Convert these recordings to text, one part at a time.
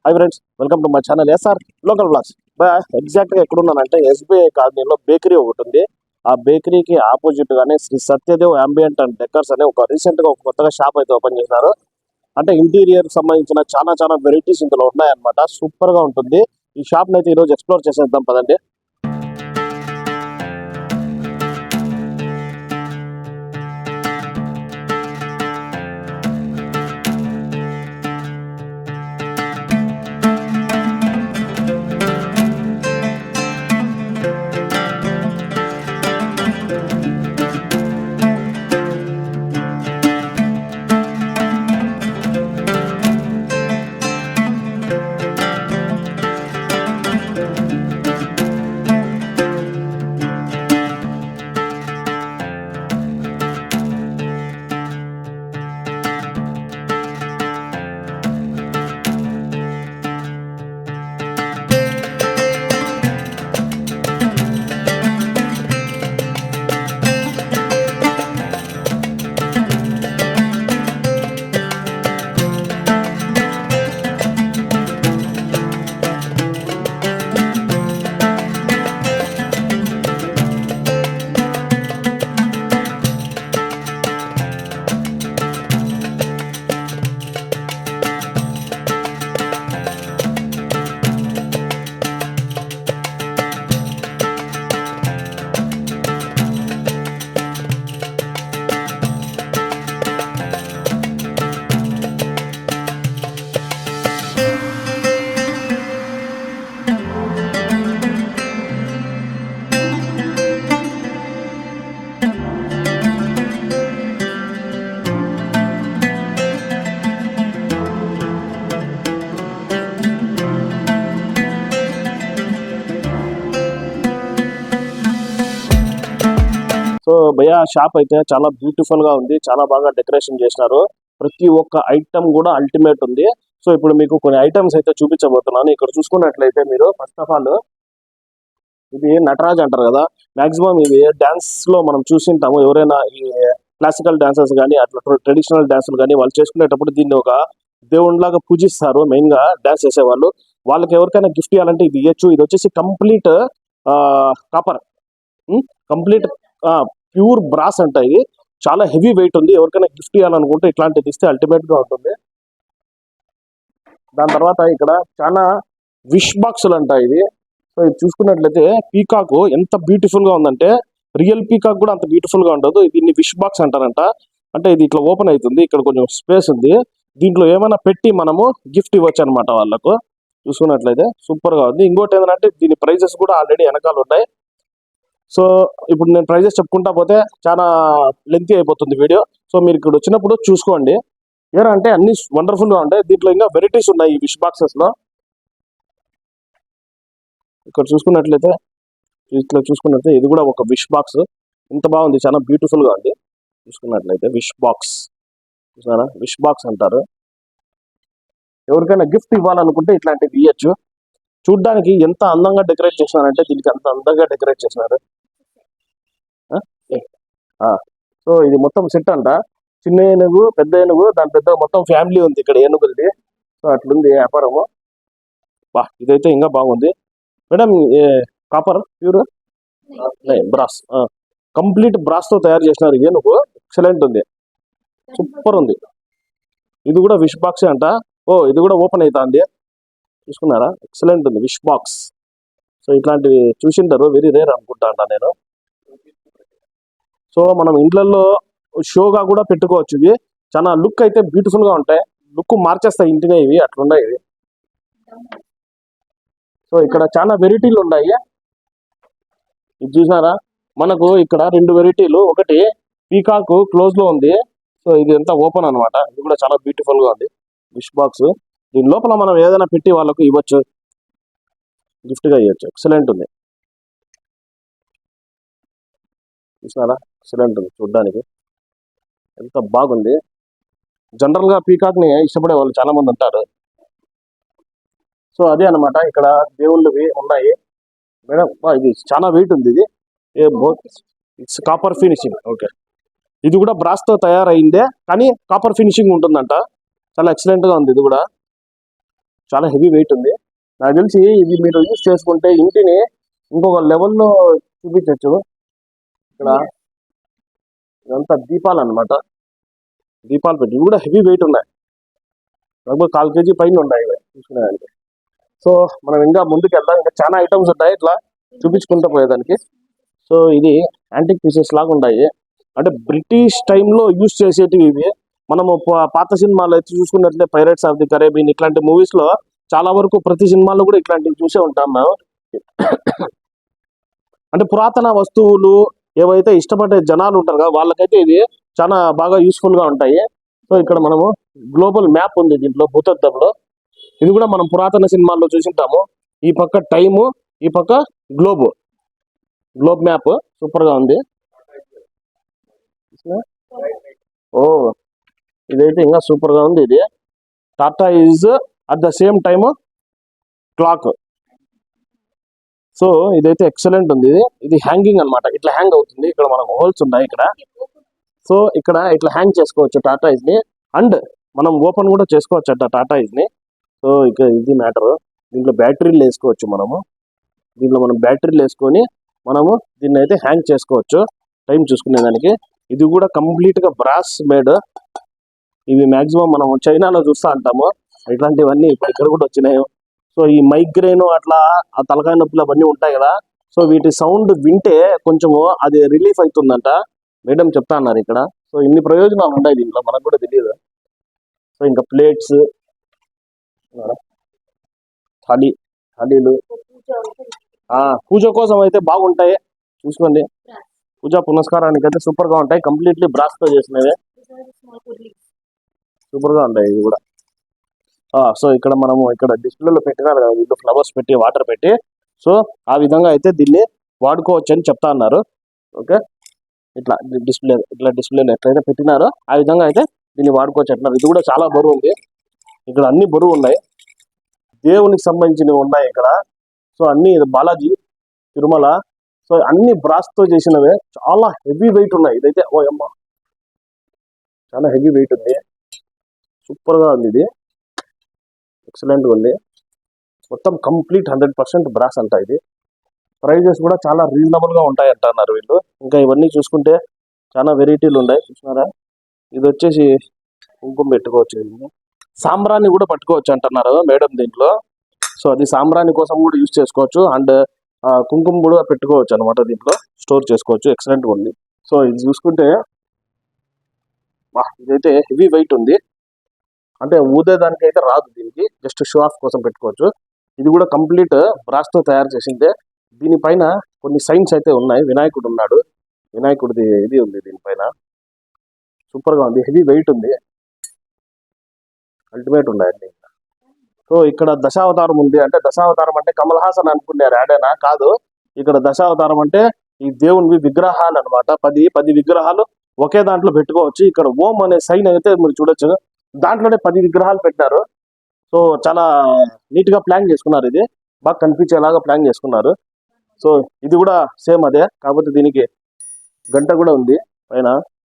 High friends, welcome to my channel SR local blogs. ఎగ్జాక్ట్గా ఎక్కడున్నానంటే SBI కాలనీలో bakery ఒకటి ఉంది. ఆ బేకరీకి ఆపోజిట్ గానే Shri Satyadev ambient and decors అనే ఒక రీసెంట్ గా ఒక కొత్తగా షాప్ అయితే ఓపెన్ చేశారు. అంటే ఇంటీరియర్ సంబంధించిన చాలా వెరైటీస్ ఇందులో ఉన్నాయన్నమాట. సూపర్ గా ఉంటుంది. ఈ షాప్ అయితే ఈ రోజు ఎక్స్ప్లోర్ చేసేద్దాం పదండి. సో భయ షాప్ అయితే చాలా బ్యూటిఫుల్ గా ఉంది. చాలా బాగా డెకరేషన్ చేసినారు. ప్రతి ఒక్క ఐటమ్ కూడా అల్టిమేట్ ఉంది. సో ఇప్పుడు మీకు కొన్ని ఐటమ్స్ అయితే చూపించబోతున్నాను. ఇక్కడ చూసుకున్నట్లయితే మీరు ఫస్ట్ ఆఫ్ ఆల్ ఇది నటరాజ్ అంటారు కదా. మాక్సిమం ఇవి డాన్స్ లో మనం చూసింటాము. ఎవరైనా ఈ క్లాసికల్ డాన్సర్స్ కానీ అట్లా ట్రెడిషనల్ డాన్సులు కానీ వాళ్ళు చేసుకునేటప్పుడు దీన్ని ఒక దేవుడిలాగా పూజిస్తారు. మెయిన్ గా డాన్స్ చేసేవాళ్ళు. వాళ్ళకి ఎవరికైనా గిఫ్ట్ ఇవ్వాలంటే ఇది ఇవ్వచ్చు. ఇది వచ్చేసి complete copper, complete pure brass అంటాయి. చాలా హెవీ వెయిట్ ఉంది. ఎవరికైనా గిఫ్ట్ ఇవ్వాలనుకుంటే ఇట్లాంటిది ఇస్తే అల్టిమేట్ గా ఉంటుంది. దాని తర్వాత ఇక్కడ చాలా విష్ బాక్సులు అంటాయి. ఇది సో ఇది చూసుకున్నట్లయితే పీకాక్ ఎంత బ్యూటిఫుల్ గా ఉందంటే రియల్ పీకాక్ కూడా అంత బ్యూటిఫుల్ గా ఉండదు. దీన్ని విష్ బాక్స్ అంటారంట. అంటే ఇది ఇట్లా ఓపెన్ అవుతుంది. ఇక్కడ కొంచెం స్పేస్ ఉంది. దీంట్లో ఏమైనా పెట్టి మనము గిఫ్ట్ ఇవ్వచ్చు అనమాట వాళ్ళకు. చూసుకున్నట్లయితే సూపర్ గా ఉంది. ఇంకోటి ఏంటంటే దీని ప్రైజెస్ కూడా ఆల్రెడీ వెనకాల ఉన్నాయి. సో ఇప్పుడు నేను ప్రైజెస్ చెప్పుకుంటా పోతే చాలా లెంతీ అయిపోతుంది వీడియో. సో మీరు ఇక్కడ వచ్చినప్పుడు చూసుకోండి. అంటే అన్ని వండర్ఫుల్ గా ఉంటాయి. దీంట్లో ఇంకా వెరైటీస్ ఉన్నాయి ఈ విష్ బాక్సెస్ లో. ఇక్కడ చూసుకున్నట్లయితే ఇది కూడా ఒక విష్ బాక్స్. ఇంత బాగుంది, చాలా బ్యూటిఫుల్ గా ఉంది. చూసుకున్నట్లయితే విష్ బాక్స్ చూసారా, విష్ బాక్స్ అంటారు. ఎవరికైనా గిఫ్ట్ ఇవ్వాలనుకుంటే ఇట్లాంటివి ఇవ్వచ్చు. చూడ్డానికి ఎంత అందంగా డెకరేట్ చేసినారంటే దీనికి అంత అందంగా డెకరేట్ చేసినారు. సో ఇది మొత్తం సెట్ అంట. చిన్న ఏనుగు, పెద్ద ఏనుగు, దాని పెద్ద మొత్తం ఫ్యామిలీ ఉంది ఇక్కడ ఏనుగులది. సో అట్లుంది వ్యాపారము. ఇదైతే ఇంకా బాగుంది madam. Copper pure brass, complete brass తో తయారు చేసినారు. ఏనుగు ఎక్సలెంట్ ఉంది, సూపర్ ఉంది. ఇది కూడా విష్ బాక్స్ అంట. ఇది కూడా ఓపెన్ అవుతుంది. చూసుకున్నారా, ఎక్సలెంట్ ఉంది విష్ బాక్స్. సో ఇట్లాంటివి చూసింటారు, వెరీ రేర్ అనుకుంటా అంట నేను. సో మనం ఇంట్లలో షోగా కూడా పెట్టుకోవచ్చు. ఇవి చాలా లుక్ అయితే బ్యూటిఫుల్ గా ఉంటాయి. లుక్ మార్చేస్తాయి ఇంటినే ఇవి, అట్లున్నాయి ఇవి. సో ఇక్కడ చాలా వెరైటీలు ఉన్నాయి. ఇది చూసారా, మనకు ఇక్కడ 2 వెరైటీలు. ఒకటి పీకాక్ క్లోజ్ లో ఉంది. సో ఇది ఎంత ఓపెన్ అనమాట. ఇది కూడా చాలా బ్యూటిఫుల్ గా ఉంది విష్ బాక్స్. దీని లోపల మనం ఏదైనా పెట్టి వాళ్ళకు ఇవ్వచ్చు, గిఫ్ట్ గా ఇవ్వచ్చు. ఎక్సలెంట్ ఉంది, చూసారా, ఎక్సలెంట్ ఉంది. చూడ్డానికి ఎంత బాగుంది. జనరల్ గా పీకాక్ ని ఇష్టపడే వాళ్ళు చాలా మంది ఉంటారు. సో అదే అనమాట. ఇక్కడ దేవుళ్ళవి ఉన్నాయి మేడం. ఇది చాలా వెయిట్ ఉంది. ఇది ఇట్స్ కాపర్ ఫినిషింగ్. ఓకే, ఇది కూడా బ్రాస్ తో తయారైందే కానీ కాపర్ ఫినిషింగ్ ఉంటుందంట. చాలా ఎక్సలెంట్ గా ఉంది ఇది కూడా. చాలా హెవీ వెయిట్ ఉంది. నాకు తెలిసి ఇది మీరు యూజ్ చేసుకుంటే ఇంటిని ఇంకొక లెవెల్లో చూపించవచ్చు. ఇక్కడ ఇదంతా దీపాలు అన్నమాట. దీపాలు పెట్టి ఇవి కూడా హెవీ వెయిట్ ఉన్నాయి. దగ్గర 1/4 kg పైన ఉన్నాయి ఇవి చూసుకునేదానికి. సో మనం ఇంకా ముందుకు వెళ్దాం. ఇంకా చాలా ఐటమ్స్ ఉంటాయి ఇట్లా చూపించుకుంటూ పోయేదానికి. సో ఇది యాంటిక్ పీసెస్ లాగా ఉన్నాయి. అంటే బ్రిటిష్ టైంలో యూజ్ చేసేటివి ఇవి. మనము పాత సినిమాలు అయితే చూసుకున్నట్లే పైరేట్స్ ఆఫ్ ది కరేబియన్ ఇట్లాంటి మూవీస్ లో చాలా వరకు ప్రతి సినిమాలో కూడా ఇట్లాంటివి చూసే ఉంటాం మేము. అంటే పురాతన వస్తువులు ఏవైతే ఇష్టపడే జనాలు ఉంటారు కదా వాళ్ళకైతే ఇది చాలా బాగా యూస్ఫుల్ గా ఉంటాయి. సో ఇక్కడ మనము గ్లోబల్ మ్యాప్ ఉంది దీంట్లో భూతద్దంలో. ఇది కూడా మనం పురాతన సినిమాల్లో చూసింటాము. ఈ పక్క టైము, ఈ పక్క గ్లోబ్ మ్యాప్ సూపర్ గా ఉంది. ఓ ఇదైతే ఇంకా సూపర్ గా ఉంది. ఇది Tata is at the same time clock. So ఇదైతే ఎక్సలెంట్ ఉంది. ఇది హ్యాంగింగ్ అన్నమాట. ఇట్లా హ్యాంగ్ అవుతుంది. ఇక్కడ మనకు హోల్స్ ఉన్నాయి ఇక్కడ. సో ఇక్కడ ఇట్లా హ్యాంగ్ చేసుకోవచ్చు టాటా ఈజ్ ని. అండ్ మనం ఓపెన్ కూడా చేసుకోవచ్చు అట టాటా ఈజ్ ని. సో ఇక ఇది మ్యాటర్. దీంట్లో బ్యాటరీలు వేసుకోవచ్చు మనము. దీంట్లో మనం బ్యాటరీలు వేసుకొని మనము దీన్ని అయితే హ్యాంగ్ చేసుకోవచ్చు టైం చూసుకునే దానికి. ఇది కూడా కంప్లీట్ గా బ్రాస్ మేడ్. ఇవి మాక్సిమం మనం చైనాలో చూస్తూ అంటాము. ఇట్లాంటివన్నీ ఇప్పుడు ఇక్కడ కూడా వచ్చినాయి. సో ఈ మైగ్రేన్ అట్లా ఆ తలకాయ నొప్పులు అవన్నీ ఉంటాయి కదా. సో వీటి సౌండ్ వింటే కొంచెము అది రిలీఫ్ అవుతుందంట మేడం చెప్తా అన్నారు ఇక్కడ. సో ఇన్ని ప్రయోజనాలు ఉంటాయి దీంట్లో, మనకు కూడా తెలియదు. సో ఇంకా ప్లేట్స్, థాలీలు పూజ కోసం అయితే బాగుంటాయి. చూసుకోండి, పూజా పునస్కారానికి అయితే సూపర్ గా ఉంటాయి. కంప్లీట్లీ బ్రాస్ తో చేసినవి సూపర్ గా ఉంటాయి ఇవి కూడా. సో ఇక్కడ మనము ఇక్కడ డిస్ప్లేలో పెట్టినారు కదా వీళ్ళు ఫ్లవర్స్ పెట్టి వాటర్ పెట్టి. సో ఆ విధంగా అయితే దీన్ని వాడుకోవచ్చు అని చెప్తా అన్నారు. ఓకే, ఇట్లా డిస్ప్లేలో ఎట్లయితే పెట్టినారో ఆ విధంగా అయితే దీన్ని వాడుకోవచ్చు అంటున్నారు. ఇది కూడా చాలా బరువు ఉంది. ఇక్కడ అన్ని బరువు ఉన్నాయి, దేవునికి సంబంధించినవి ఉన్నాయి ఇక్కడ. సో అన్ని బాలాజీ, తిరుమల, సో అన్ని బ్రాస్ తో చేసినవే. చాలా హెవీ వెయిట్ ఉన్నాయి. ఇదైతే ఓ అమ్మ చాలా హెవీ వెయిట్ ఉంది. సూపర్ గా ఉంది. ఇది ఎక్సలెంట్ గా ఉంది. మొత్తం కంప్లీట్ 100% బ్రాస్ అంట. ఇది ప్రైజెస్ కూడా చాలా రీజనబుల్ గా ఉంటాయి అంటున్నారు వీళ్ళు. ఇంకా ఇవన్నీ చూసుకుంటే చాలా వెరైటీలు ఉన్నాయి. చూసినారా, ఇది వచ్చేసి కుంకుమ పెట్టుకోవచ్చు, సాంబ్రాన్ని కూడా పట్టుకోవచ్చు అంటున్నారు మేడం దీంట్లో. సో అది సాంబ్రాన్ని కోసం కూడా యూజ్ చేసుకోవచ్చు. అండ్ కుంకుమ కూడా పెట్టుకోవచ్చు అనమాట. దీంట్లో స్టోర్ చేసుకోవచ్చు. ఎక్సలెంట్ గా ఉంది. సో ఇది చూసుకుంటే ఇదైతే హెవీ వెయిట్ ఉంది. అంటే ఊదేదానికి అయితే రాదు, దీనికి జస్ట్ షో ఆఫ్ కోసం పెట్టుకోవచ్చు. ఇది కూడా కంప్లీట్ బ్రాస్ తో తయారు చేసిందే. దీనిపైన కొన్ని సైన్స్ అయితే ఉన్నాయి. వినాయకుడు ఉన్నాడు, వినాయకుడిది ఇది ఉంది దీనిపైన. సూపర్ గా ఉంది. హెవీ వెయిట్ ఉంది. అల్టిమేట్ ఉన్నాయండి. సో ఇక్కడ దశావతారం ఉంది. అంటే దశావతారం అంటే కమల్ హాసన్ అనుకున్నారు యాడేనా? కాదు. ఇక్కడ దశావతారం అంటే ఈ దేవునివి విగ్రహాలు అనమాట. 10 విగ్రహాలు ఒకే దాంట్లో పెట్టుకోవచ్చు. ఇక్కడ ఓం అనే సైన్ అయితే మీరు చూడొచ్చు. దాంట్లోనే 10 విగ్రహాలు పెట్టారు. సో చాలా నీట్ గా ప్లాన్ చేసుకున్నారు. ఇది బాగా కనిపించేలాగా ప్లాన్ చేసుకున్నారు. సో ఇది కూడా సేమ్ అదే, కాకపోతే దీనికి గంట కూడా ఉంది పైన.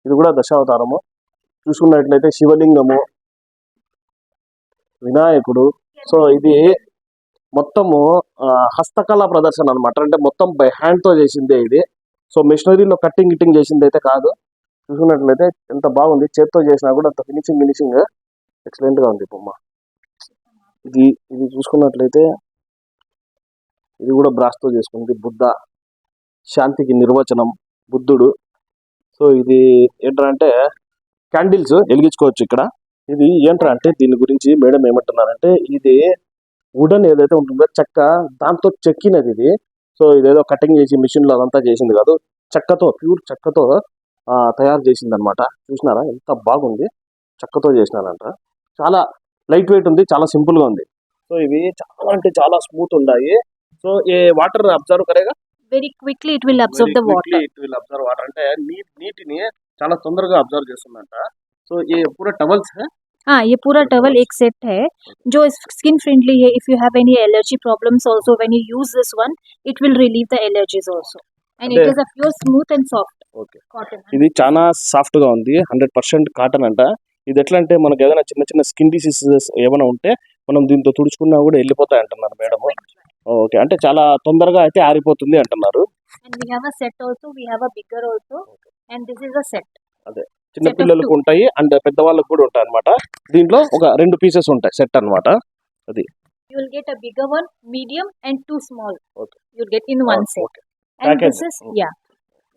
ఇది కూడా దశావతారము. చూసుకున్నట్లయితే శివలింగము, వినాయకుడు. సో ఇది మొత్తము హస్తకళా ప్రదర్శన అనమాట. అంటే మొత్తం బై హ్యాండ్ తో చేసిందే ఇది. సో మిషనరీలో కట్టింగ్ చేసింది అయితే కాదు. చూసుకున్నట్లయితే ఎంత బాగుంది. చేత్తో చేసినా కూడా అంత ఫినిషింగ్ ఎక్సలెంట్ గా ఉంది బొమ్మ. ఇది చూసుకున్నట్లయితే ఇది కూడా బ్రాస్ తో చేసుకుంది. బుద్ధ, శాంతికి నిర్వచనం, బుద్ధుడు. సో ఇది ఏంటంటే క్యాండిల్స్ వెలిగించుకోవచ్చు ఇక్కడ. ఇది ఏంటంటే దీని గురించి మేడం ఏమంటున్నారంటే ఇది వుడన్ ఏదైతే ఉంటుందో చెక్క, దాంతో చెక్కినది ఇది. సో ఇదేదో కటింగ్ చేసి మిషన్ లో అదంతా చేసింది కాదు, చెక్కతో, ప్యూర్ చెక్కతో తయారు చేసింది అనమాట. చూసినారా ఎంత బాగుంది. చెక్కతో చేసినారంట. చాలా లైట్ వెయిట్ ఉంది, చాలా సింపుల్ గా ఉంది. సో ఇవి చాలా అంటే చాలా స్మూత్ ఉన్నాయి. సో ఏ వాటర్ అబ్జర్వ్ కరేగా, very quickly it will absorb the water. It will absorb water. అంటే నీటిని చాలా తొందరగా అబ్జర్వ్ చేస్తుందంట. సో ఈ పూరా టవల్స్ हाँ, ये पूरा टवल एक सेट है जो स्किन फ्रेंडली है. If you have any allergy problems also, when you use this one, it will relieve the allergies also. And it is a pure smooth and soft okay. cotton. ఇది చాలా soft గా ఉంది. 100% cotton అంట. ఇది ఎట్లా అంటే మనకు ఏదైనా చిన్న చిన్న స్కిన్ డిసీజెస్ ఏమైనా ఉంటే మనం దీంతో తుడుచుకున్నా కూడా వెళ్ళిపోతాయి అంటున్నారు మేడం. ఓకే, అంటే చాలా తొందరగా అయితే ఆరిపోతుంది అంటున్నారు. And we have a set also, we have a bigger also, and this is a set. అదే చిన్న పిల్లలకు ఉంటాయి అండ్ పెద్దవాళ్ళకు కూడా ఉంటాయి అన్నమాట. దీంట్లో ఒక 2 పీసెస్ ఉంటాయి సెట్ అన్నమాట. అది You will get a bigger one, medium, and 2 small. Okay. You'll get in one set. Okay And Package. this is, yeah,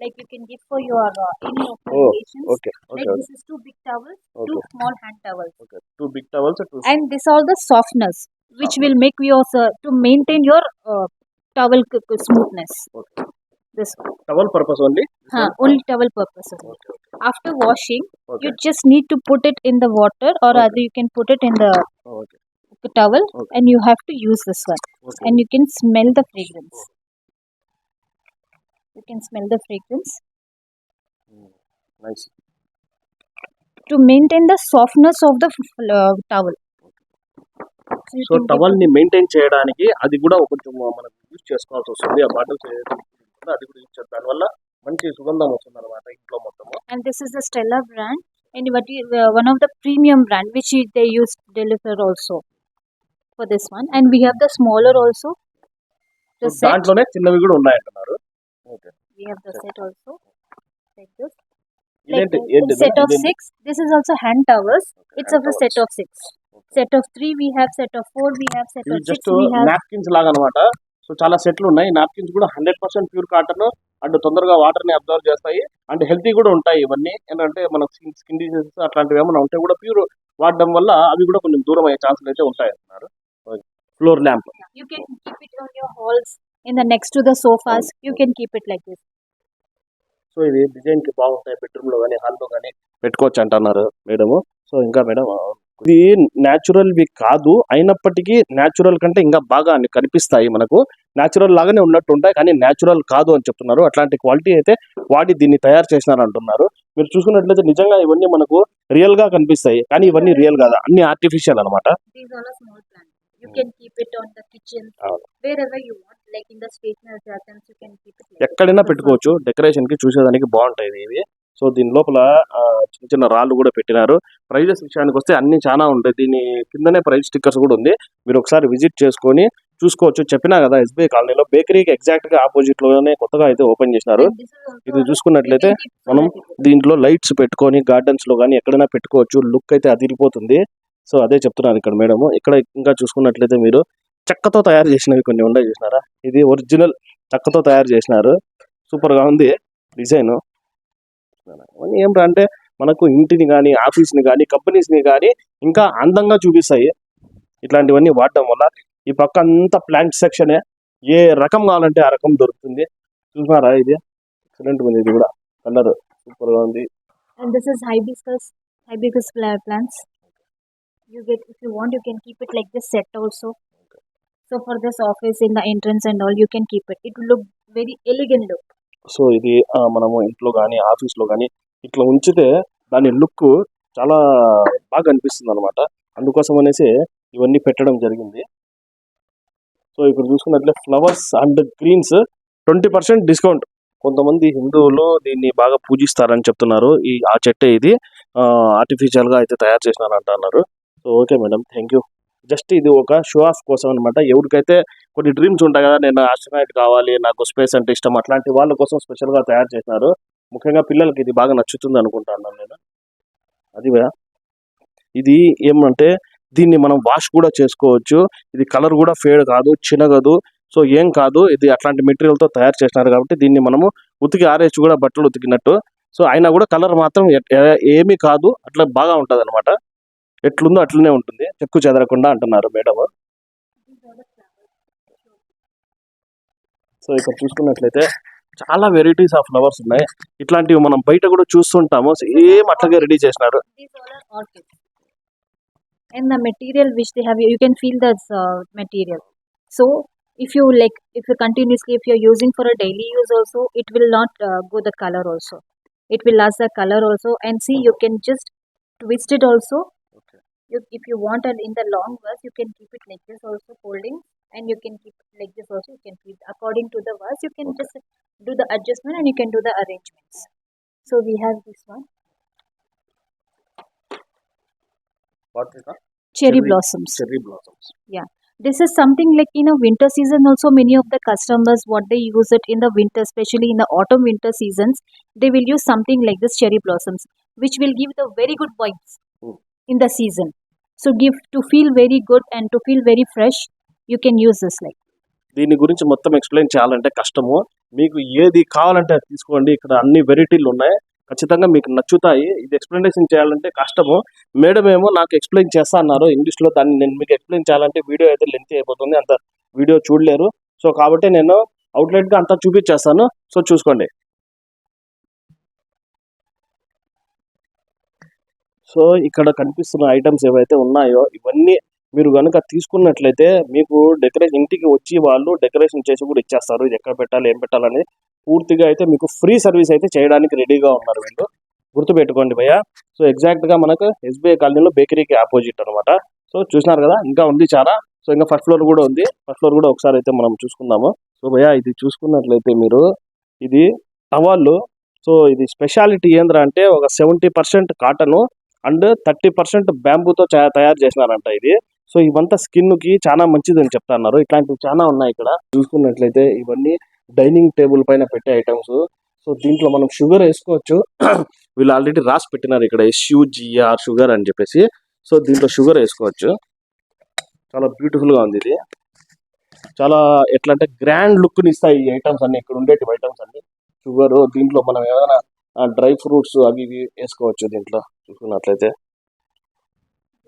like you can give for your any occasions. Okay Like okay this is 2 big towels, 2 Okay. small hand towels. Okay 2 big towels 2 And this all the softness, which will make your to maintain your towel smoothness. Okay. This one. Towel purpose only. Only towel purposes. Okay After washing, okay you just need to put it in the water, or Okay. either you can put it in the okay towel, Okay. and you have to use this one, okay and you can smell the fragrance. You can smell the fragrance nice. to maintain the softness of the towel. So you so can towel ని maintain చేయడానికి అది కూడా కొంచెం మనం use చేసుకోవాల్సి వస్తుంది. ఆ bottles అది కూడా యూజ్ చేస్తాం, దానివల్ల మంచి సుగంధం వస్తుంది అనమాట ఇంట్లో మొత్తము. and this is the Stella brand, and one of the premium brand which they use deliver also for this one, and we have the smaller also, the set. దాంట్లోనే చిన్నవి కూడా ఉన్నాయి అంటున్నారు. Okay We have the set also like this. ఇదేంటి Like ఏంటి set of 6. This is also hand towels. It's of a set of 6. Set of 3 we have, set of 4 we have, set ఇవి of 6 just we have. Napkins లాగా అనమాట. So చాలా సెట్లు ఉన్నాయి. Napkins కూడా 100% pure cotton and తొందరగా water ని observe చేస్తాయి అండ్ హెల్తీ కూడా ఉంటాయి. ఇవన్నీ ఏంటంటే మన స్కిన్ డిసీజెస్ అట్లాంటివి ఏమైనా ఉంటే కూడా ప్యూర్ వాడడం వల్ల అవి కూడా కొంచెం దూరం అయ్యే ఛాన్సులు అయితే ఉంటాయి అంటున్నారు. Floor lamp. You can keep it on your halls, in the next to the sofas. You can keep it like this. So ఇది డిజైన్ కి బాగుంటాయి, బెడ్రూమ్ లో కానీ హాల్లో కానీ పెట్టుకోవచ్చు అంటున్నారు మేడము. సో ఇంకా మేడం ఇది న్యాచురల్ వి కాదు, అయినప్పటికీ న్యాచురల్ కంటే ఇంకా బాగా కనిపిస్తాయి, మనకు న్యాచురల్ లాగానే ఉన్నట్టు ఉంటాయి కానీ న్యాచురల్ కాదు అని చెప్తున్నారు. అట్లాంటి క్వాలిటీ అయితే వాడి దీన్ని తయారు చేసినారు అంటున్నారు. మీరు చూసుకున్నట్లయితే నిజంగా ఇవన్నీ మనకు రియల్ గా కనిపిస్తాయి కానీ ఇవన్నీ రియల్ కాదు, అన్ని ఆర్టిఫిషియల్ అనమాట. These are a small plants. You can keep it on the kitchen, wherever you want, like in the stationery items. You can keep it. Like ఎక్కడైనా పెట్టుకోవచ్చు, డెకరేషన్ కి చూసేదానికి బాగుంటాయి ఇవి. సో దీని లోపల చిన్న చిన్న రాళ్ళు కూడా పెట్టినారు. ప్రైజెస్ విషయానికి వస్తే అన్ని చాలా ఉంటాయి. దీని కిందనే ప్రైస్ స్టిక్కర్స్ కూడా ఉంది, మీరు ఒకసారి విజిట్ చేసుకొని చూసుకోవచ్చు. చెప్పినా కదా ఎస్బీఐ కాలనీలో బేకరీకి ఎగ్జాక్ట్ గా ఆపోజిట్ లోనే కొత్తగా అయితే ఓపెన్ చేసినారు. And this is also ఇది చూసుకున్నట్లయితే you can keep మనం solar. దీంట్లో లైట్స్ పెట్టుకొని గార్డెన్స్ లో కానీ ఎక్కడైనా పెట్టుకోవచ్చు, లుక్ అయితే అదిరిపోతుంది. సో అదే చెప్తున్నారు ఇక్కడ మేడం. ఇక్కడ ఇంకా చూసుకున్నట్లయితే మీరు చెక్కతో తయారు చేసినవి కొన్ని ఉన్నాయి చూసినారా, ఇది ఒరిజినల్ చెక్కతో తయారు చేసినారు. సూపర్ గా ఉంది డిజైన్. ఏమిటంటే మనకు ఇంటిని కానీ ఆఫీస్ ని కానీ కంపెనీస్ ని కానీ ఇంకా అందంగా చూపిస్తాయి ఇట్లాంటివన్నీ వాడడం వల్ల. ఈ పక్క అంతా ప్లాంట్ సెక్షనే, ఏ రకం కావాలంటే ఆ రకం దొరుకుతుంది. చూసినారా, ఇది ఎక్సలెంట్ ఉంది, ఇది కూడా కలర్ సూపర్ గా ఉంది. And this is hibiscus plants. You get, if you want, you can keep it like this set also. So for this office, in the entrance and all, you can keep it. It will look very elegant look. So ఇది మనము ఇంట్లో కానీ office లో కానీ ఇట్లా ఉంచితే దాని look చాలా బాగా అనిపిస్తుంది అనమాట. అందుకోసం అనేసి ఇవన్నీ పెట్టడం జరిగింది. సో ఇక్కడ చూసుకున్నట్లే ఫ్లవర్స్ అండ్ గ్రీన్స్ 20% డిస్కౌంట్. కొంతమంది హిందువులు దీన్ని బాగా పూజిస్తారని చెప్తున్నారు. ఆ చెట్టే ఇది ఆర్టిఫిషియల్ గా అయితే తయారు చేసినారు అంటున్నారు. So okay madam, thank you. Just ఇది ఒక షో ఆఫ్ కోసం అనమాట. ఎవరికైతే కొన్ని డ్రీమ్స్ ఉంటాయి కదా, నేను ఆస్ట్రోనాట్ కావాలి, నాకు స్పేస్ అంటే ఇష్టం, అట్లాంటి వాళ్ళ కోసం స్పెషల్ గా తయారు చేసినారు. ముఖ్యంగా పిల్లలకి ఇది బాగా నచ్చుతుంది అనుకుంటాను నేను. అది ఇది ఏమంటే దీన్ని మనం వాష్ కూడా చేసుకోవచ్చు. ఇది కలర్ కూడా ఫేడ్ కాదు, చినగదు. సో ఏం కాదు, ఇది అట్లాంటి మెటీరియల్ తో తయారు చేసినారు కాబట్టి దీన్ని మనము ఉతికి ఆరేసి కూడా బట్టలు ఉతికినట్టు. సో అయినా కూడా కలర్ మాత్రం ఏమీ కాదు, అట్లా బాగా ఉంటది అనమాట. ఎట్లుందో అట్లనే ఉంటుంది, చెక్కు చెదరకుండా అంటున్నారు మేడం. సో ఇక్కడ చూసుకున్నట్లయితే చాలా వెరైటీస్ ఆఫ్ ఫ్లవర్స్ ఉన్నాయి. ఇట్లాంటివి మనం బయట కూడా చూస్తుంటాము, సేమ్ అట్లాగే రెడీ చేసినారు. These all are orchids. And the material which they have, you can feel the material. So if you like, if you continuously, if you're using for a daily use also, it will not go the color also. It will last the color also. And see, you can just twist it also. Okay. If you want it in the long vase, you can keep it like this also, folding, and you can keep it like this also. You can keep according to the vase. You can just do the adjustment and you can do the arrangements. So we have this one. What is cherry blossoms. Cherry blossoms. This is something like in a winter season also many of the customers what they use it in the winter, especially in the autumn winter seasons, they will use something like this cherry blossoms, which will give the very good vibes Hmm. in the season. So give to feel very good and to feel very fresh, you can use this like. దీని గురించి మొత్తం explain చేయాలంటే కష్టము. మీకు ఏది కావాలంటే అది తీసుకోండి, ఇక్కడ అన్ని వెరైటీలు ఉన్నాయి, ఖచ్చితంగా మీకు నచ్చుతాయి. ఇది ఎక్స్ప్లెనేషన్ చేయాలంటే కష్టము. మేడం ఏమో నాకు ఎక్స్ప్లెయిన్ చేస్తా అన్నారు ఇంగ్లీష్లో, దాన్ని నేను మీకు ఎక్స్ప్లెయిన్ చేయాలంటే వీడియో అయితే లెంత్ అయిపోతుంది, అంత వీడియో చూడలేరు. సో కాబట్టి నేను అవుట్లెట్గా అంతా చూపించేస్తాను, సో చూసుకోండి. సో ఇక్కడ కనిపిస్తున్న ఐటమ్స్ ఏవైతే ఉన్నాయో ఇవన్నీ మీరు కనుక తీసుకున్నట్లయితే మీకు డెకరేషన్ ఇంటికి వచ్చి వాళ్ళు డెకరేషన్ చేసి కూడా ఇచ్చేస్తారు. ఇది ఎక్కడ పెట్టాలి ఏం పెట్టాలని పూర్తిగా అయితే మీకు ఫ్రీ సర్వీస్ అయితే చేయడానికి రెడీగా ఉన్నారు వీళ్ళు, గుర్తుపెట్టుకోండి భయ్య. సో ఎగ్జాక్ట్గా మనకు ఎస్బీఐ కాలనీలో బేకరీకి ఆపోజిట్ అనమాట. సో చూసినారు కదా, ఇంకా ఉంది చాలా. సో ఇంకా ఫస్ట్ ఫ్లోర్ కూడా ఉంది, ఫస్ట్ ఫ్లోర్ కూడా ఒకసారి అయితే మనం చూసుకుందాము. సో భయ్య ఇది చూసుకున్నట్లయితే మీరు, ఇది టవాళ్ళు. సో ఇది స్పెషాలిటీ ఏంద్రా అంటే ఒక 70% కాటను అండ్ 30% బ్యాంబూతో తయారు చేసినారంట ఇది. సో ఇవంతా స్కిన్ కి చాలా మంచిది అని చెప్తా అన్నారు. ఇట్లాంటివి చాలా ఉన్నాయి ఇక్కడ. చూసుకున్నట్లయితే ఇవన్నీ డైనింగ్ టేబుల్ పైన పెట్టే ఐటమ్స్. సో దీంట్లో మనం షుగర్ వేసుకోవచ్చు. వీళ్ళు ఆల్రెడీ రాసి పెట్టినారు ఇక్కడ SUGR షుగర్ అని చెప్పేసి. సో దీంట్లో షుగర్ వేసుకోవచ్చు. చాలా బ్యూటిఫుల్ గా ఉంది ఇది. చాలా ఎట్లా అంటే గ్రాండ్ లుక్ ని ఇస్తాయి ఈ ఐటమ్స్ అన్ని, ఇక్కడ ఉండేటి ఐటమ్స్ అన్ని. షుగర్ దీంట్లో మనం ఏమైనా డ్రై ఫ్రూట్స్ అవి ఇవి వేసుకోవచ్చు దీంట్లో చూసుకున్నట్లయితే,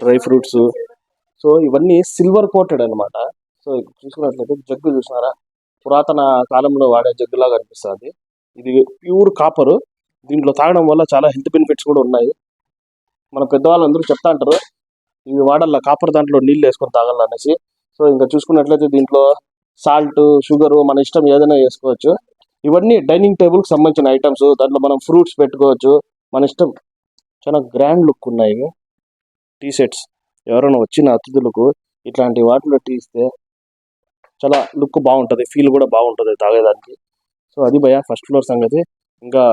డ్రై ఫ్రూట్స్. సో ఇవన్నీ సిల్వర్ కోటెడ్ అనమాట. సో చూసుకున్నట్లయితే జగ్గు చూసినారా, పురాతన కాలంలో వాడే జగ్గులాగా అనిపిస్తుంది. ఇది ప్యూర్ కాపర్. దీంట్లో తాగడం వల్ల చాలా హెల్త్ బెనిఫిట్స్ కూడా ఉన్నాయి. మన పెద్దవాళ్ళందరూ చెప్తా అంటారు ఇవి వాడాల, కాపర్ దాంట్లో నీళ్ళు వేసుకొని తాగాలనేసి. సో ఇంకా చూసుకున్నట్లయితే దీంట్లో సాల్ట్, షుగర్ మన ఇష్టం ఏదైనా వేసుకోవచ్చు. ఇవన్నీ డైనింగ్ టేబుల్ కి సంబంధించిన ఐటమ్స్. దాంట్లో మనం ఫ్రూట్స్ పెట్టుకోవచ్చు మన ఇష్టం. చాలా గ్రాండ్ లుక్ ఉన్నాయి టీ సెట్స్. ఎవరైనా వచ్చిన అతిథులకు ఇట్లాంటి వాటిలో టీ ఇస్తే చాలా లుక్ బాగుంటుంది, ఫీల్ కూడా బాగుంటుంది తాగేదానికి. సో అది భయ ఫస్ట్ ఫ్లోర్ సంగతి. ఇంకా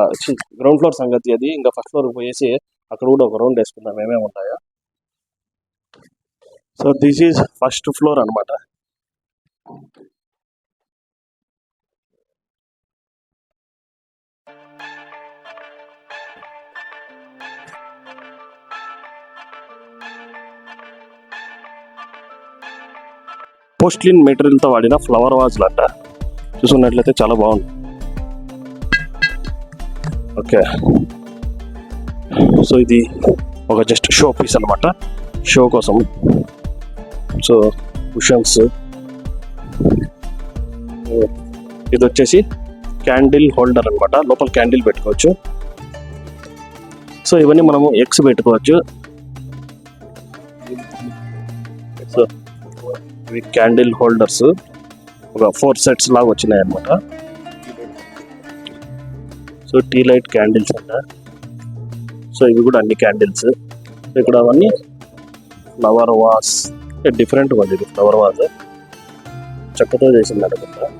గ్రౌండ్ ఫ్లోర్ సంగతి అది. ఇంకా ఫస్ట్ ఫ్లోర్ పోయేసి అక్కడ కూడా ఒక రౌండ్ వేసుకుందాం ఏమేమి ఉంటాయో. So this is first floor అనమాట. పోస్ట్లిన్ మెటీరియల్తో వాడిన ఫ్లవర్ వాజ్లు అంట. చూసుకున్నట్లయితే చాలా బాగుంది. ఓకే, సో ఇది ఒక జస్ట్ షో పీస్ అనమాట, షో కోసం. So cushions. ఇది వచ్చేసి క్యాండిల్ హోల్డర్ అనమాట, లోపల క్యాండిల్ పెట్టుకోవచ్చు. సో ఇవన్నీ మనము ఎగ్స్ పెట్టుకోవచ్చు. సో ఇవి క్యాండిల్ హోల్డర్స్ ఒక 4 సెట్స్ లాగా వచ్చినాయి అనమాట. సో టీ లైట్ క్యాండిల్స్ అంట. సో ఇవి కూడా అన్ని క్యాండిల్స్. ఇక్కడ అవన్నీ ఫ్లవర్ వాస్, డిఫరెంట్గా ఉంది ఇది ఫ్లవర్ వాజ్, చెక్కతో చేసింది అనుకుంటా.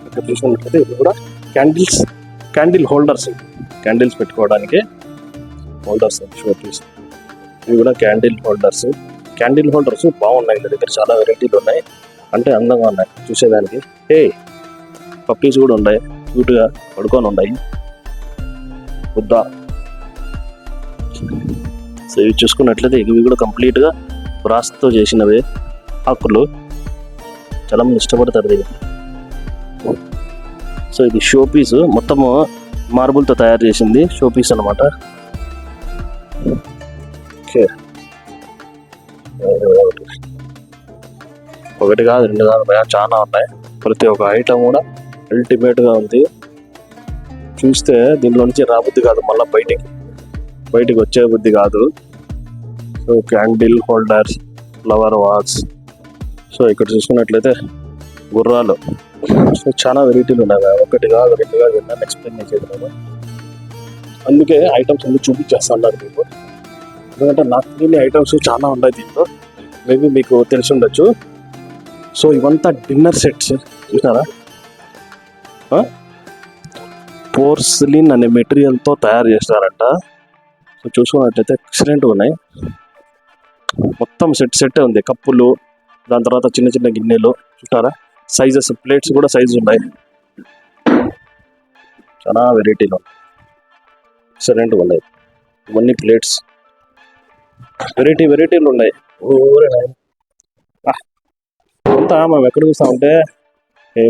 ఇక్కడ చూసినట్లయితే ఇవి కూడా క్యాండిల్స్, క్యాండిల్ హోల్డర్స్, క్యాండిల్స్ పెట్టుకోవడానికి హోల్డర్స్ షో పీస్. ఇవి కూడా క్యాండిల్ హోల్డర్స్. క్యాండిల్ హోల్డర్స్ బాగున్నాయి, నా దగ్గర చాలా వెరైటీలు ఉన్నాయి, అంటే అందంగా ఉన్నాయి చూసేదానికి. పప్పీస్ కూడా ఉన్నాయి, క్యూట్గా పడుకొని ఉన్నాయి. బుద్ధ. సో ఇవి చూసుకున్నట్లయితే ఇవి కూడా కంప్లీట్గా బ్రాస్తో చేసినవి ఆకులు, చాలా మంది ఇష్టపడతారు దీన్ని. సో ఇది షో పీస్, మొత్తము మార్బుల్తో తయారు చేసింది షో పీస్ అనమాట. ఓకే, ఒకటి కాదు రెండు కాదు చాలా ఉన్నాయి. ప్రతి ఒక్క ఐటమ్ కూడా అల్టిమేట్గా ఉంది. చూస్తే దీనిలో నుంచి రాబుద్ది కాదు, మళ్ళీ బయటికి వచ్చే బుద్ధి కాదు. So candle holders, flower vase. So ఇక్కడ చూసుకున్నట్లయితే గుర్రాలు. సో చాలా వెరైటీలు ఉన్నాయి, ఒకటి కాదు రెండు కాదు, ఎన్నో ఎక్స్ప్లెయిన్ చేసేది. అందుకే ఐటమ్స్ అన్ని చూపించేస్తున్నారు మీకు, ఎందుకంటే నాకు తెలియని ఐటమ్స్ చాలా ఉన్నాయి దీంట్లో, మేబీ మీకు తెలిసి ఉండొచ్చు. సో ఇవంతా డిన్నర్ సెట్స్ చూసారా, పోర్సిలిన్ అనే మెటీరియల్తో తయారు చేస్తారంట. సో చూసుకున్నట్లయితే ఎక్సలెంట్గా ఉన్నాయి. మొత్తం సెట్ ఉంది. కప్పులు, దాని తర్వాత చిన్న చిన్న గిన్నెలు చూస్తారా, సైజెస్, ప్లేట్స్ కూడా సైజు ఉన్నాయి. చాలా వెరైటీలు ఎక్సలెంట్గా ఉన్నాయి. ఇవన్నీ ప్లేట్స్ వెరైటీలు ఉన్నాయి. అంతా మనం ఎక్కడ చూస్తామంటే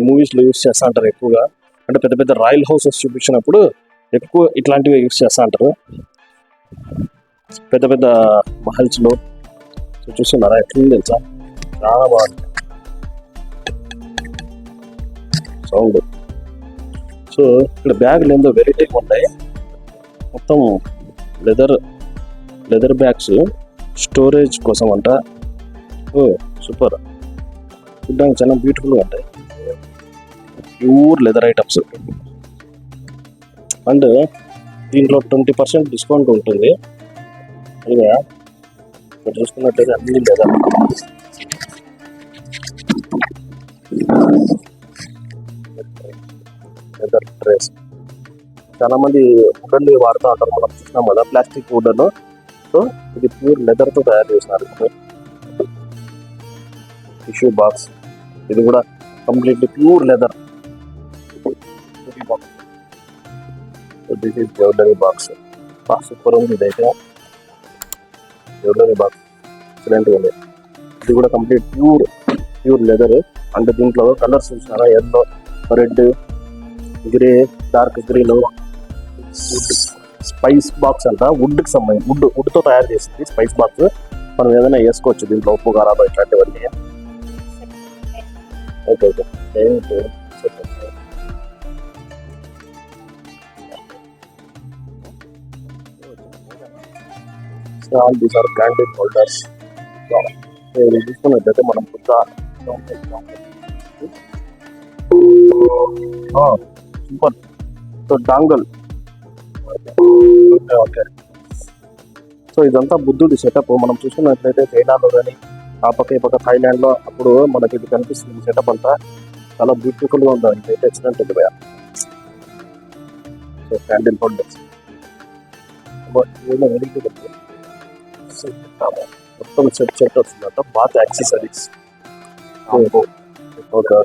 మూవీస్లో యూస్ చేస్తూ ఉంటారు ఎక్కువగా. అంటే పెద్ద పెద్ద రాయల్ హౌసెస్ చూపించినప్పుడు ఎక్కువ ఇట్లాంటివి యూస్ చేస్తూ ఉంటారు, పెద్ద పెద్ద మహల్స్లో. సో చూస్తున్నారా ఎట్లుంది తెలుసా, చాలా బాగుంది సౌండ్. సో ఇక్కడ బ్యాగులు ఏందో వెరైటీగా ఉంటాయి. మొత్తం లెదర్ బ్యాగ్స్ స్టోరేజ్ కోసం అంట. ఓ సూపర్, చూడడానికి చాలా బ్యూటిఫుల్గా ఉంటాయి. Pure leather items. అండ్ దీంట్లో 20% డిస్కౌంట్ ఉంటుంది. ఇదిగా ఇక్కడ చూసుకున్నట్లయితే అన్ని లెదర్ ట్రేస్. చాలా మంది వుడన్ వాడుతూ ఉంటారు, మనం చూసినాం కదా, ప్లాస్టిక్ వుడన్. సో ఇది ప్యూర్ లెదర్ తో తయారు చేసినారు. టిష్యూ బాక్స్, ఇది కూడా completely pure leather. This is jewellery box. Box super ఉంది. ఇదైతే జ్యువెలరీ బాక్స్ ఎక్సలెంట్ ఉంది. ఇది కూడా కంప్లీట్ ప్యూర్ లెదర్. అంటే దీంట్లో కలర్స్ చూసినారా, yellow, red, grey, dark green. Spice box అంట, వుడ్కి సంబంధించి వుడ్తో తయారు చేసింది స్పైస్ బాక్స్. మనం ఏదైనా వేసుకోవచ్చు దీంట్లో, ఉప్పు, కారాలు ఇట్లాంటివన్నీ. Okay. All these are branded holders. చూసుకున్నట్లయితే మనం super. So dongle. Okay. So ఇదంతా బుద్ధుడి సెటప్. మనం చూసుకున్నట్లయితే చైనాలో కానీ, ఆ పక్క ఈ పక్క థాయిలాండ్లో అప్పుడు మనకి ఇది కనిపిస్తుంది. సెటప్ అంతా చాలా బ్యూటిఫుల్గా ఉంది. ఇదైతే ఎక్సలెంట్ ఉంది భయ. సో క్యాండిల్ హోల్డర్స్ మొత్తం సెట్ వస్తుందంట. Bath accessories. ఓకే.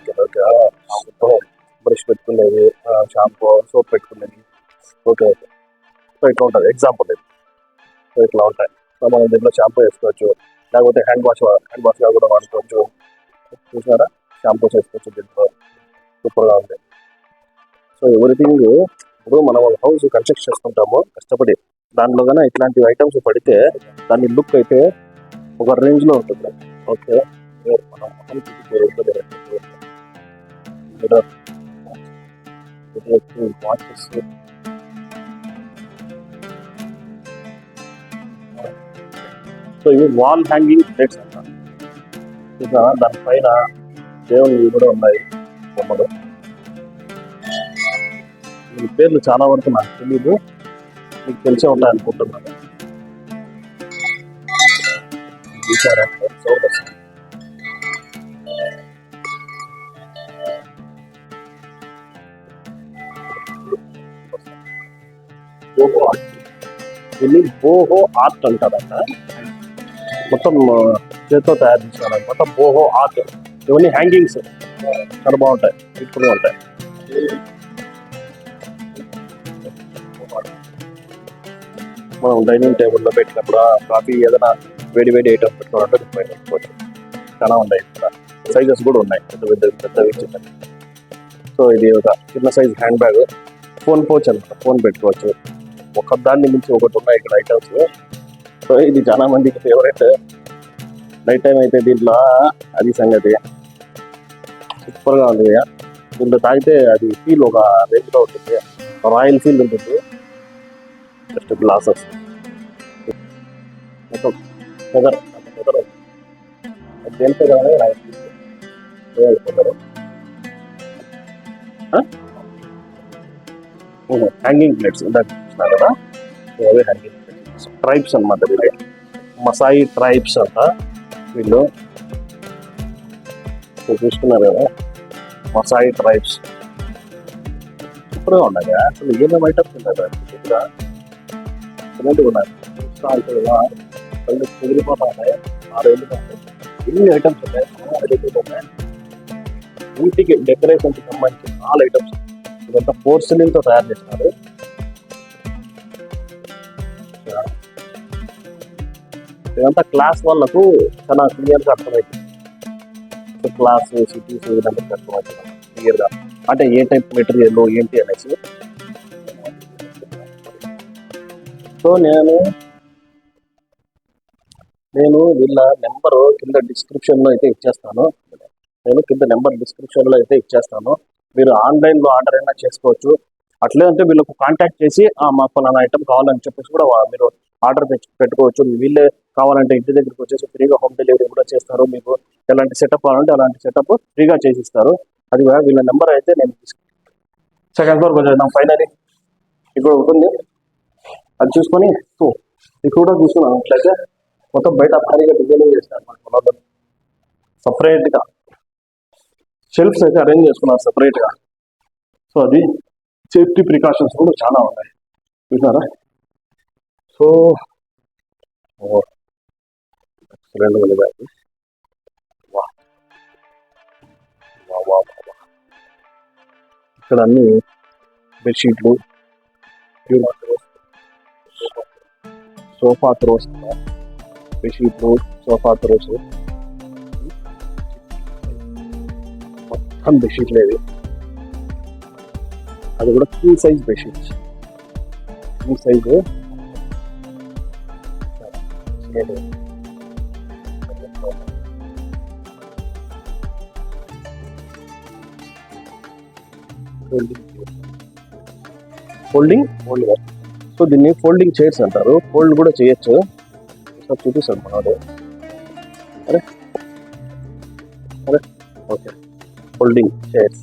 బ్రష్ పెట్టుకునేది, షాంపూ, సోప్ పెట్టుకునేది. ఓకే. సో ఇట్లా ఉంటుంది ఎగ్జాంపుల్ ఇది. సో ఇట్లా ఉంటాయి. సో మనం దీంట్లో షాంపూ వేసుకోవచ్చు, లేకపోతే హ్యాండ్ వాష్గా కూడా వాడుకోవచ్చు. చూసారా, షాంపూ చేసుకోవచ్చు దీంట్లో. సూపర్గా ఉంది. So everything. ఇప్పుడు మనం హౌస్ కన్స్ట్రక్ట్ చేసుకుంటాము కష్టపడి, దాంట్లో కానీ ఇట్లాంటి ఐటమ్స్ పడితే దాని లుక్ అయితే ఒక రేంజ్లో ఉంటుంది. ఓకే. మనం వాచెస్, సో ఇవి వాల్ హ్యాంగింగ్ ప్లేట్స్ అంట. ఇంకా దానిపైన దేవుని కూడా ఉన్నాయి బొమ్మలు. ఈ పేర్లు చాలా వరకు నాకు తెలీదు, మీకు తెలిసే ఉంటాయి అనుకుంటున్నాను. చూసారంటే సౌండ్ వస్తుంది. దీన్ని బోహో ఆర్ట్ అంటారంట. మొత్తం చేతితో తయారు చేస్తారనమాట, బోహో ఆర్ట్. ఇవన్నీ హ్యాంగింగ్స్ చాలా బాగుంటాయి, బ్యూటిఫుల్గా ఉంటాయి. మనం డైనింగ్ టేబుల్లో పెట్టినప్పుడు కాఫీ ఏదైనా వేడి ఐటమ్స్ పెట్టుకోవాలంటే పెట్టుకోవచ్చు. చాలా ఉన్నాయి ఇక్కడ. సైజెస్ కూడా ఉన్నాయి, పెద్దవి చిన్నవి. సో ఇది ఒక చిన్న size hand bag, phone pouch అనమాట. ఫోన్ పెట్టుకోవచ్చు. ఒక దాన్ని మించి ఒకటి ఉన్నాయి ఇక్కడ ఐటమ్స్. సో ఇది చాలా మందికి ఫేవరెట్. నైట్ టైం అయితే దీంట్లో అది సంగతి సూపర్గా ఉంది. దీంట్లో తాగితే అది ఫీల్ ఒక రేంజ్లో ఉంటుంది, రాయల్ ఫీల్ ఉంటుంది. జస్ట్ గ్లాసెస్ మొత్తం దేంతో కానీ రాయల్ ఫీల్. హ్యాంగింగ్ ప్లేట్స్ ఇందాక చూసినా కదా, అవే హ్యాంగింగ్ ప్లేట్స్. ట్రైబ్స్ అనమాట వీళ్ళు, మసాయి ట్రైబ్స్ అంట వీళ్ళు. చూసుకున్నారు కదా, మసాయి ట్రైబ్స్ సూపర్గా ఉన్నాయి. అసలు ఏమేమి ఐటమ్స్ ఉన్నాయి ఇక్కడ ఉన్నాయి. కళ్ళు చెదిరిపోతా ఉన్నాయి. 6 ఏళ్ళు ఎన్ని ఐటమ్స్ ఉన్నాయి, చాలా ఐటమ్స్ ఉన్నాయి. ఇంటికి డెకరేషన్ కి సంబంధించిన చాలా ఐటమ్స్. ఇదంతా పోర్సిలిన్ తో తయారు చేస్తున్నారు. ఇదంతా క్లాస్ వాళ్ళకు చాలా క్లియర్ గా అర్థమవుతుంది. క్లాస్ సిటీస్ ఇదంతా అర్థమవుతుంది క్లియర్ గా, అంటే ఏ టైప్ మెటీరియల్ ఏంటి అనేసి. సో నేను వీళ్ళ నెంబర్ కింద డిస్క్రిప్షన్ లో అయితే ఇచ్చేస్తాను. మీరు ఆన్లైన్ లో ఆర్డర్ అయినా చేసుకోవచ్చు. అట్లేదంటే వీళ్ళకు కాంటాక్ట్ చేసి మాకు ఫలానా ఐటమ్ కావాలని చెప్పేసి కూడా మీరు ఆర్డర్ పెట్టుకోవచ్చు. వీళ్ళే కావాలంటే ఇంటి దగ్గరికి వచ్చేసి ఫ్రీగా హోమ్ డెలివరీ కూడా చేస్తారు. మీకు ఎలాంటి సెటప్ కావాలంటే అలాంటి సెటప్ ఫ్రీగా చేసిస్తారు. అది కూడా వీళ్ళ నెంబర్ అయితే నేను సెకండ్ ఫ్లోర్ వచ్చేద్దాం. ఫైనలీ ఇక్కడ ఉంటుంది, అది చూసుకొని ఇక్కడ కూడా చూసుకున్నాను. అట్లయితే మొత్తం బయట భారీగా డిజైనింగ్ చేస్తారు. మనకు సపరేట్ గా షెల్ఫ్స్ అయితే అరేంజ్ చేసుకున్నారు సపరేట్ గా. సో అది సేఫ్టీ ప్రికాషన్స్ కూడా చాలా ఉన్నాయి, చూసారా. సో ఇక్కడ అన్ని బెడ్షీట్లు, సోఫా త్రోస్, బెడ్షీట్లు, సోఫా త్రోస్, మొత్తం బెడ్షీట్లు ఏవి. అది కూడా king size bedsheets, king size. Folding. So దీన్ని ఫోల్డింగ్ చైర్స్ అంటారు. ఫోల్డ్ కూడా చేయొచ్చు. చూపిస్తాడు మనోడు. అరే ఓకే, ఫోల్డింగ్ చైర్స్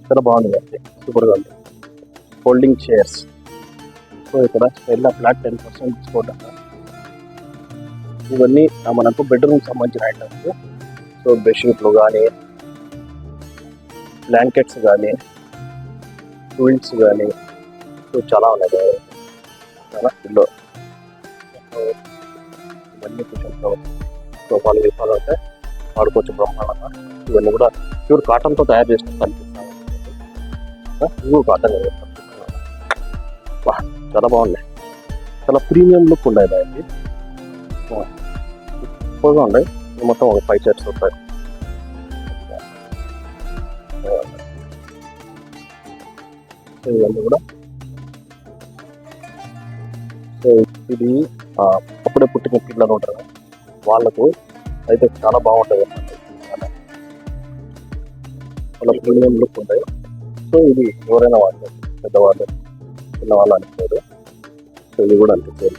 చాలా బాగుంది, సూపర్గా ఉంది. Folding chairs. సో ఇక్కడ ఎలా ఫ్లాట్ 10% డిస్కౌంట్ అన్న. ఇవన్నీ మనకు బెడ్రూమ్ సంబంధించిన ఐటమ్స్. సో బెడ్షీట్లు కానీ, బ్లాంకెట్స్ కానీ, క్విల్ట్స్ కానీ, సో చాలా ఉన్నాయి చాలా ఇల్లు. ఇవన్నీ కొంచెం సోఫాలు వేసుకోవాలంటే వాడుకోవచ్చు బ్రహ్మాండంగా. ఇవన్నీ కూడా ప్యూర్ కాటన్తో తయారు చేసుకుని కనిపిస్తాను. ప్యూర్ కాటన్ చాలా బాగున్నాయి, చాలా ప్రీమియం లుక్ ఉన్నాయి. దానికి ఎక్కువగా ఉన్నాయి. మొత్తం ఒక 5 సెట్స్ ఉంటాయి. ఇవన్నీ కూడా. సో ఇది అప్పుడే పుట్టిన పిల్లలు ఉంటారు, వాళ్ళకు అయితే చాలా బాగుంటుంది అన్నమాట. చాలా ప్రీమియం లుక్ ఉంటాయి. సో ఇది ఎవరైనా వాళ్ళు, పెద్దవాళ్ళు, చిన్నవాళ్ళు అనిపించారు. సో ఇది కూడా అనిపించారు.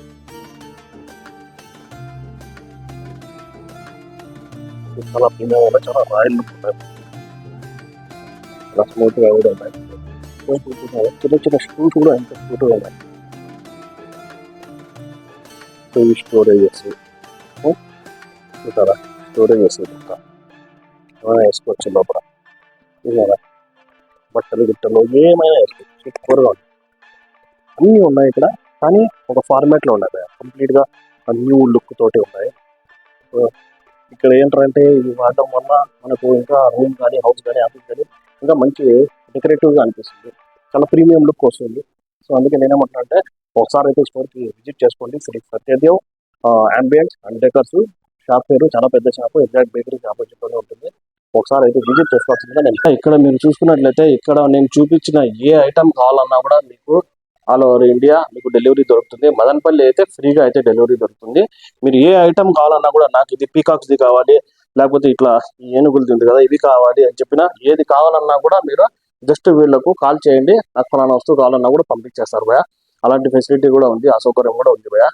చాలా ప్రీమియం ఉన్నాయి, చాలా రాయల్ లుక్ ఉంటాయి, చాలా స్మూత్గా కూడా ఉన్నాయి. చిన్న చిన్న స్టూల్స్ కూడా ఎంత స్మూత్గా ఉన్నాయి. సో ఈ స్టోరేజెస్ చూసారా, స్టోరేజెస్ వేసుకోవచ్చు లోపల. చూసారా, బట్టలు గిట్టలు ఏమైనా వేసుకోవచ్చు, సూపర్గా ఉంది. అన్నీ ఉన్నాయి ఇక్కడ, కానీ ఒక ఫార్మాట్లో ఉన్నాయి, కంప్లీట్గా న్యూ లుక్ తోటి ఉన్నాయి. సో ఇక్కడ ఏంటంటే ఇది వాడడం వల్ల మనకు ఇంకా రూమ్ కానీ, హౌస్ కానీ, ఆఫీస్ కానీ ఇంకా మంచి డెకరేటివ్గా అనిపిస్తుంది, చాలా ప్రీమియం లుక్ వస్తుంది. సో అందుకే నేనేమంటున్నా అంటే ఒకసారి అయితే స్టోర్కి విజిట్ చేసుకోండి. Shri Satyadev ambience and decors shop పేరు, చాలా పెద్ద షాప్, ఎగ్జాక్ట్ బేకరీ ఆపోజిట్లోనే ఉంటుంది. ఒకసారి అయితే విజిట్ చేసుకోవాల్సిందిగా నేను. ఇక్కడ మీరు చూసుకున్నట్లయితే ఇక్కడ నేను చూపించిన ఏ ఐటమ్ కావాలన్నా కూడా మీకు ఆల్ ఓవర్ ఇండియా మీకు డెలివరీ దొరుకుతుంది. మదనపల్లి అయితే ఫ్రీగా అయితే డెలివరీ దొరుకుతుంది. మీరు ఏ ఐటమ్ కావాలన్నా కూడా, నాకు ఇది పీకాక్స్ది కావాలి, లేకపోతే ఇట్లా ఏనుగులది ఉంది కదా ఇవి కావాలి అని చెప్పినా, ఏది కావాలన్నా కూడా మీరు జస్ట్ వీళ్ళకు కాల్ చేయండి, నాకు ఫలానా వస్తువు కావాలన్నా కూడా పంపించేస్తారు భయ. అలాంటి ఫెసిలిటీ కూడా ఉంది, ఆ సౌకర్యం కూడా ఉంది భయ.